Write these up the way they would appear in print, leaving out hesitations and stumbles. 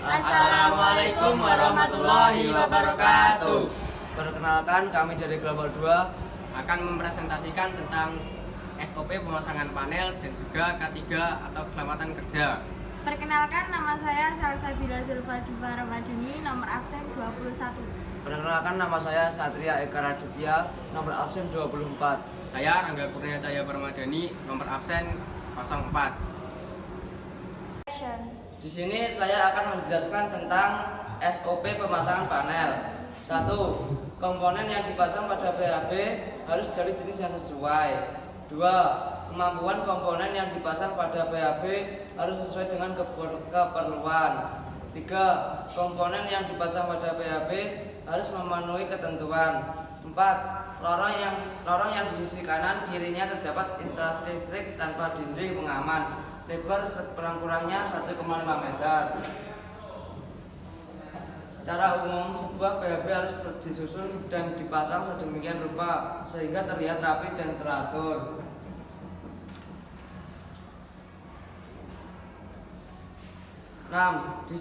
Assalamualaikum warahmatullahi wabarakatuh. Perkenalkan, kami dari kelompok 2 akan mempresentasikan tentang SOP pemasangan panel dan juga K3 atau keselamatan kerja. Perkenalkan, nama saya Salsabila Silva Diva Ramadhani, nomor absen 21. Perkenalkan, nama saya Satria Eka Raditya, nomor absen 24. Saya Rangga Kurnia Cahya Permadani, nomor absen 04. Di sini saya akan menjelaskan tentang SOP pemasangan panel. 1. Komponen yang dipasang pada PHB harus dari jenis yang sesuai. 2. Kemampuan komponen yang dipasang pada PHB harus sesuai dengan keperluan. 3. Komponen yang dipasang pada PHB harus memenuhi ketentuan. 4. Lorong yang di sisi kanan kirinya terdapat instalasi listrik tanpa dinding pengaman, lebar sekurang-kurangnya 1,5 meter. Secara umum, sebuah PHB harus disusun dan dipasang sedemikian rupa sehingga terlihat rapi dan teratur. 6. Di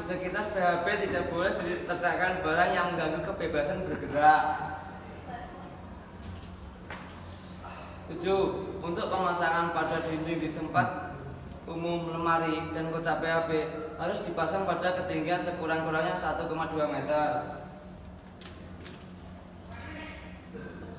sekitar PHB tidak boleh diletakkan barang yang mengganggu kebebasan bergerak. 7. Untuk pemasangan pada dinding di tempat umum, lemari, dan kotak PHB harus dipasang pada ketinggian sekurang-kurangnya 1,2 meter.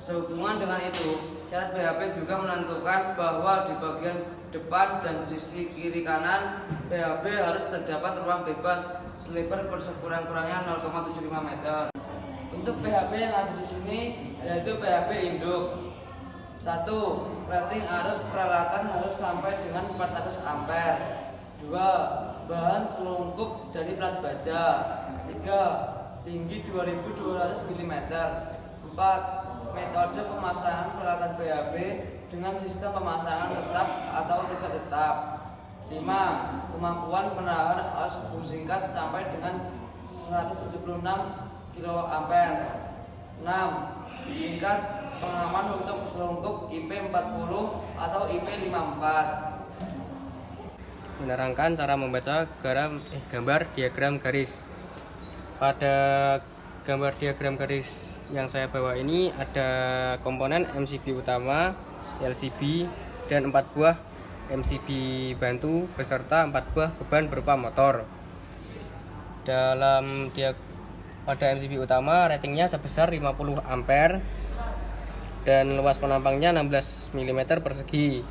Sehubungan dengan itu, syarat PHB juga menentukan bahwa di bagian depan dan sisi kiri kanan PHB harus terdapat ruang bebas selebar sekurang-kurangnya 0,75 meter. Untuk PHB yang ada di sini yaitu PHB induk. 1. Rating arus peralatan harus sampai dengan 400 ampere. 2. Bahan selungkup dari plat baja. 3. Tinggi 2200 mm. 4. Metode pemasangan peralatan PHB dengan sistem pemasangan tetap atau tidak tetap. 5. Kemampuan penahan arus hubung singkat sampai dengan 176 kA. 6. Tingkat pengaman untuk selungkup IP40 atau IP54. Menerangkan cara membaca gambar diagram garis. Pada gambar diagram garis yang saya bawa ini ada komponen MCB utama, LCB, dan 4 buah MCB bantu beserta 4 buah beban berupa motor. Pada MCB utama ratingnya sebesar 50 ampere dan luas penampangnya 16 mm persegi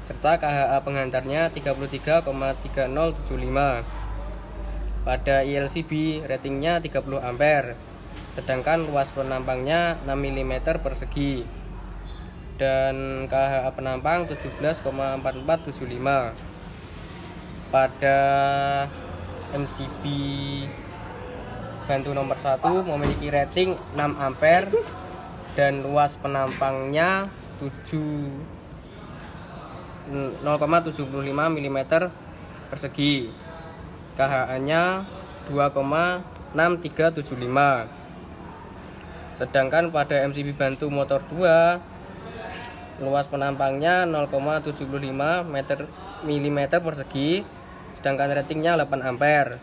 serta KHA penghantarnya 33,3075. Pada ILCB ratingnya 30 ampere sedangkan luas penampangnya 6 mm persegi dan KHA penampang 17,4475. Pada MCB bantu nomor 1 memiliki rating 6 ampere dan luas penampangnya 0,75 mm persegi. KHA-nya 2,6375. Sedangkan pada MCB bantu motor 2 luas penampangnya 0,75 mm persegi sedangkan ratingnya 8 ampere.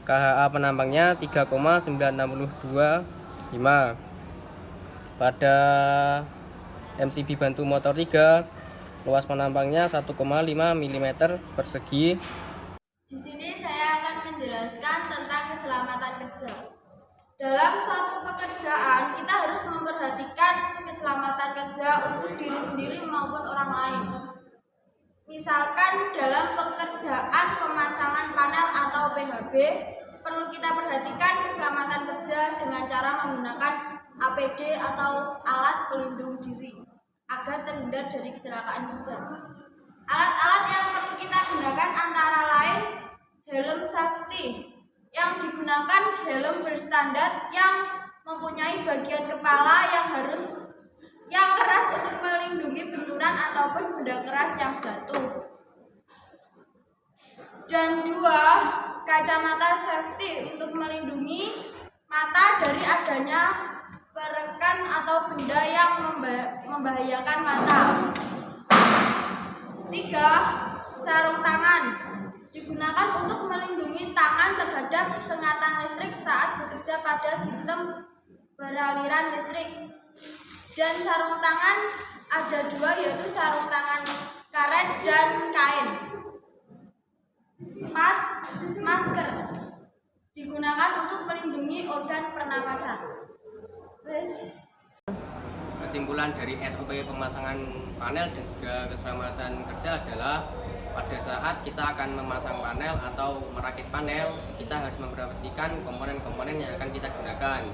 KHA penampangnya 3,9625. Pada MCB bantu motor 3 luas penampangnya 1,5 mm persegi. Di sini saya akan menjelaskan tentang keselamatan kerja. Dalam suatu pekerjaan, kita harus memperhatikan keselamatan kerja untuk diri sendiri maupun orang lain. Misalkan dalam pekerjaan pemasangan panel atau PHB, perlu kita perhatikan keselamatan kerja dengan cara menggunakan APD atau alat pelindung diri agar terhindar dari kecelakaan kerja. Alat-alat yang perlu kita gunakan antara lain helm safety yang digunakan helm berstandar yang mempunyai bagian kepala yang keras untuk melindungi benturan ataupun benda keras yang jatuh. Dan 2. Kacamata safety untuk melindungi mata dari adanya perekan atau benda yang membahayakan mata. 3. Sarung tangan digunakan untuk melindungi tangan terhadap sengatan listrik saat bekerja pada sistem beraliran listrik. Dan sarung tangan ada dua, yaitu sarung tangan karet dan kain. 4. Masker digunakan untuk melindungi organ pernapasan. Kesimpulan dari SOP pemasangan panel dan juga keselamatan kerja adalah pada saat kita akan memasang panel atau merakit panel, kita harus memperhatikan komponen-komponen yang akan kita gunakan.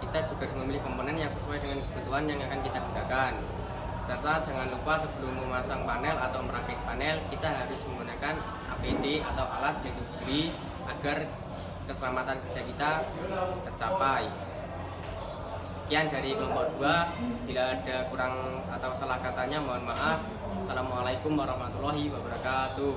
Kita juga harus memilih komponen yang sesuai dengan kebutuhan yang akan kita gunakan. Serta jangan lupa sebelum memasang panel atau merakit panel, kita harus menggunakan APD atau alat pelindung diri agar keselamatan kerja kita tercapai. Sekian dari kelompok 2. Bila ada kurang atau salah katanya mohon maaf. Assalamualaikum warahmatullahi wabarakatuh.